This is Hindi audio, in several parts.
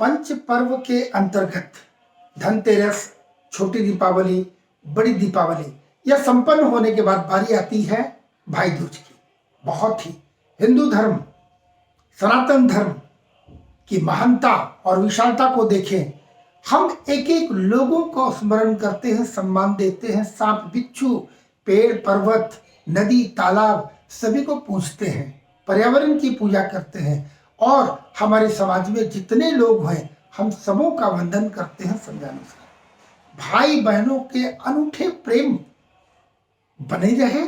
पंच पर्व के अंतर्गत धनतेरस, छोटी दीपावली, बड़ी दीपावली यह संपन्न होने के बाद बारी आती है भाई दूज की। बहुत ही हिंदू धर्म, सनातन धर्म की महानता और विशालता को देखें। हम एक एक लोगों को स्मरण करते हैं, सम्मान देते हैं, सांप बिच्छू, पेड़ पर्वत, नदी तालाब सभी को पूजते हैं, पर्यावरण की पूजा करते हैं और हमारे समाज में जितने लोग हैं हम सबों का वंदन करते हैं समयानुसार। भाई बहनों के अनूठे प्रेम बने रहे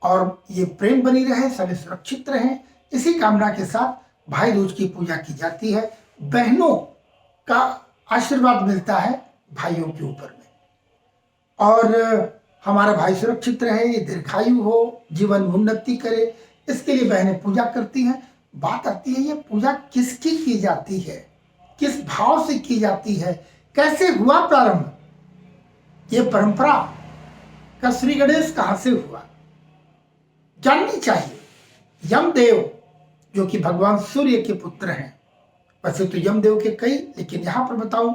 और ये प्रेम बनी रहे, सभी सुरक्षित रहें, इसी कामना के साथ भाई दूज की पूजा की जाती है। बहनों का आशीर्वाद मिलता है भाइयों के ऊपर में और हमारा भाई सुरक्षित रहे, दीर्घायु हो, जीवन में उन्नति करे, इसके लिए बहनें पूजा करती हैं। बात आती है ये पूजा किसकी की जाती है, किस भाव से की जाती है, कैसे हुआ प्रारंभ, ये परंपरा का श्री गणेश कहां से हुआ जाननी चाहिए। यमदेव जो कि भगवान सूर्य के पुत्र हैं, वैसे तो यमदेव के कई, लेकिन यहां पर बताऊं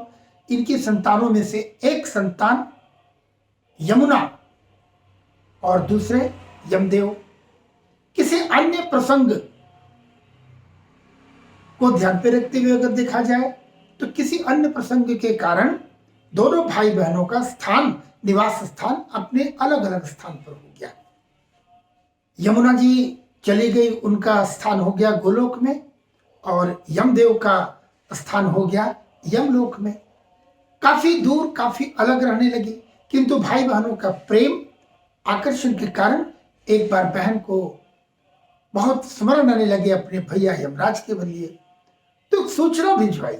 इनकी संतानों में से एक संतान यमुना और दूसरे यमदेव। किसी अन्य प्रसंग को ध्यान पे रखते हुए अगर देखा जाए तो किसी अन्य प्रसंग के कारण दोनों भाई बहनों का स्थान, निवास स्थान अपने अलग अलग स्थान पर हो गया। यमुना जी चली गई, उनका स्थान हो गया गोलोक में और यमदेव का स्थान हो गया यमलोक में। काफी दूर, काफी अलग रहने लगी, किंतु भाई बहनों का प्रेम आकर्षण के कारण एक बार बहन को बहुत स्मरण आने लगे अपने भैया यमराज के लिए, तो सूचना भिजवाई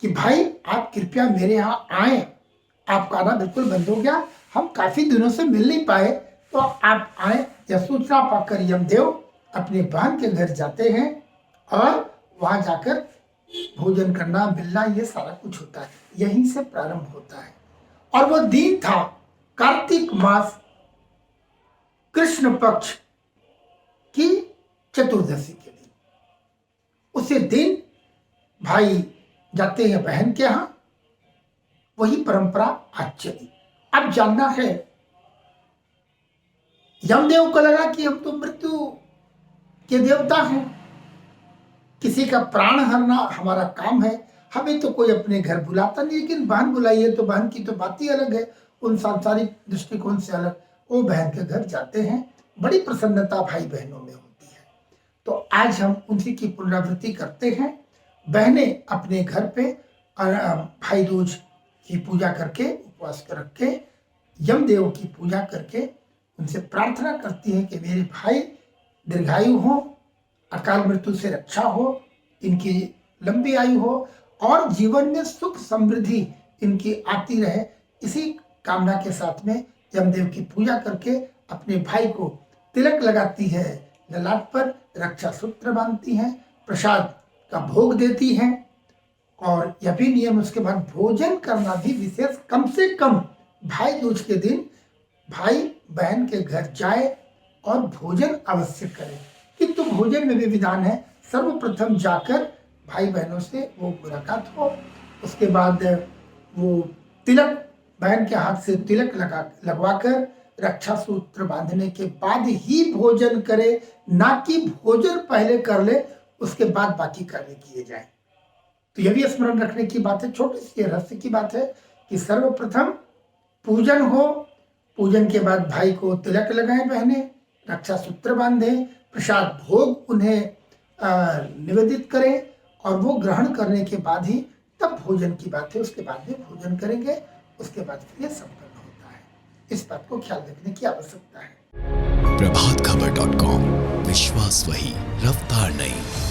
कि भाई आप कृपया मेरे यहाँ आए, आपका आना बिल्कुल बंद हो गया, हम काफी दिनों से मिल नहीं पाए, तो आप आए। यह सूचना पाकर यमदेव अपने बहन के घर जाते हैं और वहां जाकर भोजन करना, मिलना, ये सारा कुछ होता है, यहीं से प्रारंभ होता है। और वो दिन था कार्तिक मास कृष्ण पक्ष की चतुर्दशी के दिन। उसी दिन भाई जाते हैं बहन के यहां, वही परंपरा आज चली। अब जानना है, यमदेव को लगा कि हम तो मृत्यु के देवता हैं, किसी का प्राण हरना हमारा काम है, हमें तो कोई अपने घर बुलाता नहीं, लेकिन बहन बुलाई है तो बहन की तो बात ही अलग है, उन सांसारिक दृष्टिकोण से अलग। वो बहन के घर जाते हैं, बड़ी प्रसन्नता भाई बहनों में होती है। तो आज हम उसी की पुनरावृत्ति करते हैं। बहनें अपने घर पे भाई दूज की पूजा करके, उपवास कर रख के, यमदेव की पूजा करके उनसे प्रार्थना करती है कि मेरे भाई दीर्घायु हो, अकाल मृत्यु से रक्षा हो, इनकी लंबी आयु हो और जीवन में सुख समृद्धि इनकी आती रहे। इसी कामना के साथ में यमदेव की पूजा करके अपने भाई को तिलक लगाती है, ललाट पर रक्षा सूत्र बांधती हैं, प्रसाद का भोग देती हैं और यह भी नियम, उसके बाद भोजन करना भी विशेष, कम से कम भाई दूज के दिन भाई बहन के घर जाए और भोजन अवश्य करे। किंतु भोजन में भी विधान है, सर्वप्रथम जाकर भाई बहनों से वो मुलाकात हो, उसके बाद वो तिलक, बहन के हाथ से तिलक लगवाकर रक्षा सूत्र बांधने के बाद ही भोजन करे, ना कि भोजन पहले कर ले उसके बाद बाकी कार्य किए जाए। तो यह भी स्मरण रखने की बात है, छोटी सी रहस्य की बात है कि सर्वप्रथम पूजन हो, पूजन के बाद भाई को तिलक लगाएं बहनें, रक्षा सूत्र बांधें, प्रसाद भोग उन्हें निवेदित करें और वो ग्रहण करने के बाद ही तब भोजन की बात है, उसके बाद में भोजन करेंगे, उसके बाद फिर यह संपन्न होता है। इस बात को ख्याल रखने की आवश्यकता है। प्रभातखबर.com, विश्वास वही, रफ्तार नहीं।